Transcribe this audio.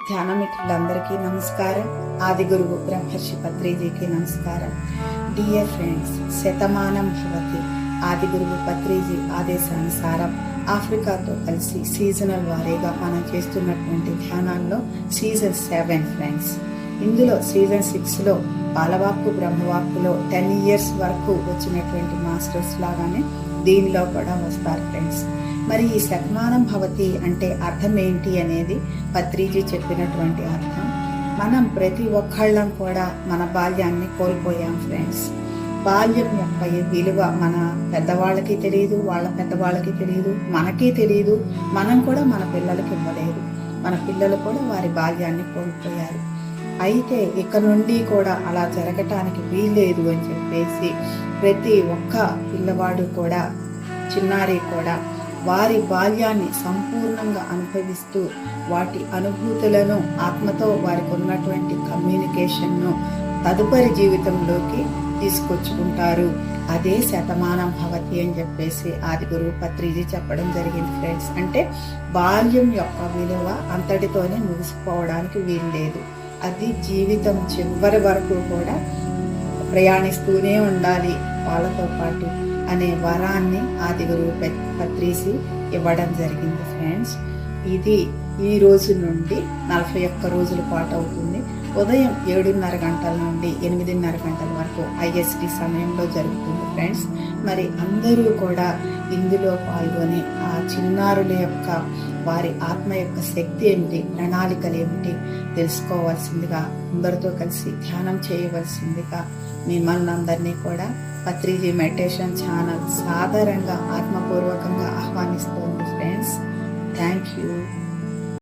ధ్యాన మిత్రులందరికీ నమస్కారం. ఆది గురువు బ్రహ్మర్షి పత్రిజీకి నమస్కారం. డియర్ ఫ్రెండ్స్, శతమానం భవతి ఆది గురువు పత్రిజీ ఆదేశానుసారం ఆఫ్రికాతో కలిసి సీజనల్ వారీగా మనం చేస్తున్నటువంటి ధ్యానాల్లో సీజన్ 7 ఫ్రెండ్స్. ఇందులో సీజన్ 6లో బాలవాక్కు బ్రహ్మవాక్కులో 10 years వరకు వచ్చినటువంటి మాస్టర్స్ లాగానే దీనిలో కూడా వస్తారు ఫ్రెండ్స్. మరి ఈ శతమానం భవతి అంటే అర్థం ఏంటి అనేది పత్రిజీ చెప్పినటువంటి అర్థం. మనం ప్రతి ఒక్కళ్ళం కూడా మన బాల్యాన్ని కోల్పోయాం ఫ్రెండ్స్. బాల్యం యొక్క విలువ మన పెద్దవాళ్ళకి తెలియదు, వాళ్ళ పెద్దవాళ్ళకి తెలియదు, మనకి తెలియదు. మనం కూడా మన పిల్లలకి ఇవ్వలేదు. మన పిల్లలు కూడా వారి బాల్యాన్ని కోల్పోయారు. అయితే ఇక నుండి కూడా అలా జరగటానికి వీల్లేదు అని చెప్పేసి ప్రతి ఒక్క పిల్లవాడు కూడా, చిన్నారి కూడా వారి బాల్యాన్ని సంపూర్ణంగా అనుభవిస్తూ వాటి అనుభూతులను, ఆత్మతో వారికి ఉన్నటువంటి కమ్యూనికేషన్ను తదుపరి జీవితంలోకి తీసుకొచ్చుకుంటారు. అదే శతమానం భవతి అని చెప్పేసి ఆది గురువు పత్రిజీ చెప్పడం జరిగింది ఫ్రెండ్స్. అంటే బాల్యం యొక్క విలువ అంతటితోనే ముగిసిపోవడానికి వీల్లేదు. అది జీవితం చివరి వరకు కూడా ప్రయాణిస్తూనే ఉండాలి వాళ్ళతో పాటు అనే వరాన్ని ఆది గురువు పత్రిజీ ఇవ్వడం జరిగింది ఫ్రెండ్స్. ఇది ఈ రోజు నుండి 41 రోజుల పాటు అవుతుంది. ఉదయం 7:30 గంటల నుండి 8:30 గంటల వరకు IST సమయంలో జరుగుతుంది ఫ్రెండ్స్. మరి అందరూ కూడా ఇందులో పాల్గొని ఆ చిన్నారుల యొక్క వారి ఆత్మ యొక్క శక్తి ఏమిటి, ప్రణాళికలు ఏమిటి తెలుసుకోవాల్సిందిగా, అందరితో కలిసి ధ్యానం చేయవలసిందిగా మిమ్మల్ని అందరినీ కూడా పత్రిజీ మెడిటేషన్ ఛానల్ సాధారణంగా ఆత్మపూర్వకంగా ఆహ్వానిస్తోంది ఫ్రెండ్స్. Thank you.